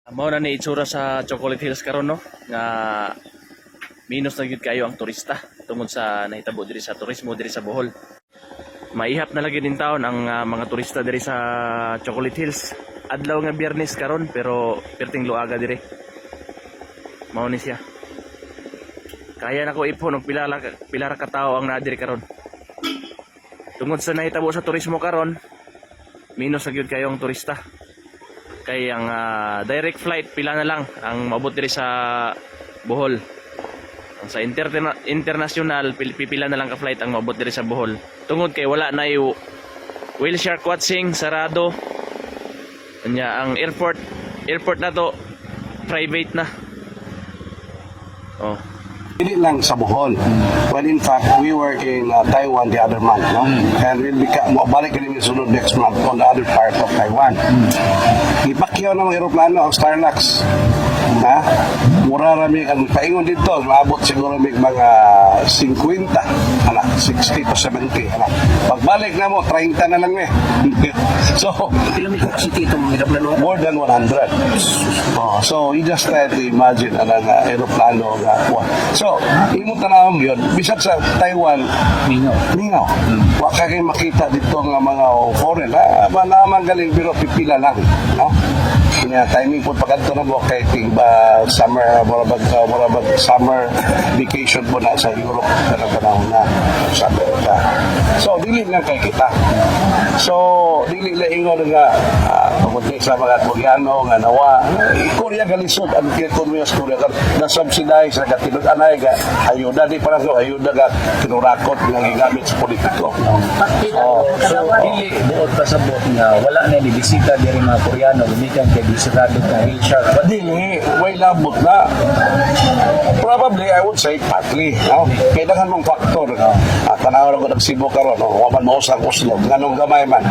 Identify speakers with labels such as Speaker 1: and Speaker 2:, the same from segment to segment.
Speaker 1: Mao na ni itsura sa Chocolate Hills karon no nga minus na gyud kayo ang turista tungod sa nahitabo diri sa turismo diri sa Bohol. Maihap na lagi din taon ang mga turista diri sa Chocolate Hills. Adlaw nga Biyernes karon pero perting luaga diri. Mao ni siya. Kaya nako ipon og pila ra ka tawo ang naa diri karon. Tungod sa nahitabo sa turismo karon, minus na gyud kayo ang turista. Kay ang direct flight pila na lang ang maabot diri sa Bohol. Ang sa international pipila na lang ka flight ang maabot diri sa Bohol. Tungod kay wala na yung whale shark watching sarado. Kanya ang airport na to private na. Oh.
Speaker 2: Hindi lang sa Bohol. Well, in fact, we were in Taiwan the other month, no? And we'll be balik kami sunod next month on the other part of Taiwan. Ipakyaw ng aeroplano ang Starlux. Ha? Mura rami ang paingon dito, maabot siguro mga 50, 60 to 70. Pagbalik na mo, 30 na lang eh. So,
Speaker 3: Ilang capacity itong aeroplano?
Speaker 2: more than 100. Oh, so, you just try to imagine ang aeroplano nga. So, imo tanawon yun, bisag sa Taiwan, mingaw. Wa ka kayo makita dito nga mga foreign, ha? Naman galing, pero pipila lang, no? Kaya timing po pagkanto na mo kay ba summer summer vacation po na sa Europe na panahon na sa Amerika. So dili lang kay kita. So dili lang ingon nga pamunti sa mga Koreano nga nawa Korea galisod ang ekonomiya sa Korea na subsidize na katilod anay ga ayuda di para so ayuda ga kinurakot nga gigamit sa politiko.
Speaker 3: So dili buot pa sa buot nga wala na ni bisita diri mga Koreano gumikan kay bisitado ka whale shark.
Speaker 2: Dili, way labot na. Probably, I would say, partly. No? Kailangan mong faktor. Tanaw ko ng Cebu karon, waman mo sa Oslo, ganong gamay man.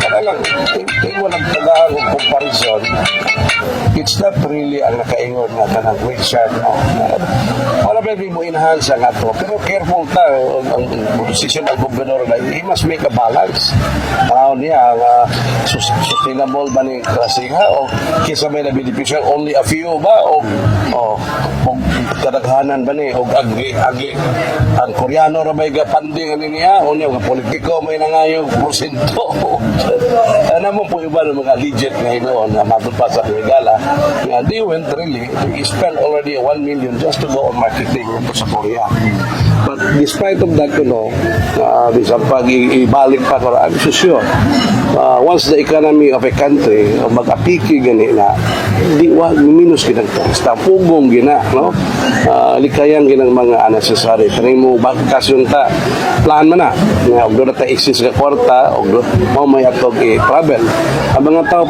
Speaker 2: Kailangan, walang tagaan ng comparison. It's not really ang nakaingon na kanang whale shark. No? Wala ba mo enhance ang ato? Pero careful ta, ang decision ng gobernador na, he must make a balance. Tanaw niya, sustainable ba ni klasiha o kisa may nabidipisyon only a few ba o kadaghanan ba ni o agli ang Koreano ra may gapanding ani niya o niya politiko may nangayong porsyento ano mo po iba ng mga legit nga inoon na matupad sa regala nga they went really they spent already 1 million just to go on marketing sa Korea. But despite of that, isang pag-ibalik pa ko, I'm so sure, once the economy of a country, mag-apiki gani na, di minus ginang turista, pugong gina, no? Likayang ginang mga unnecessary. Kaning mo, bakasyon ta, plan man na, og doon na ta exist ka kwarta, og doon, may atog i-travel. Ang mga tao,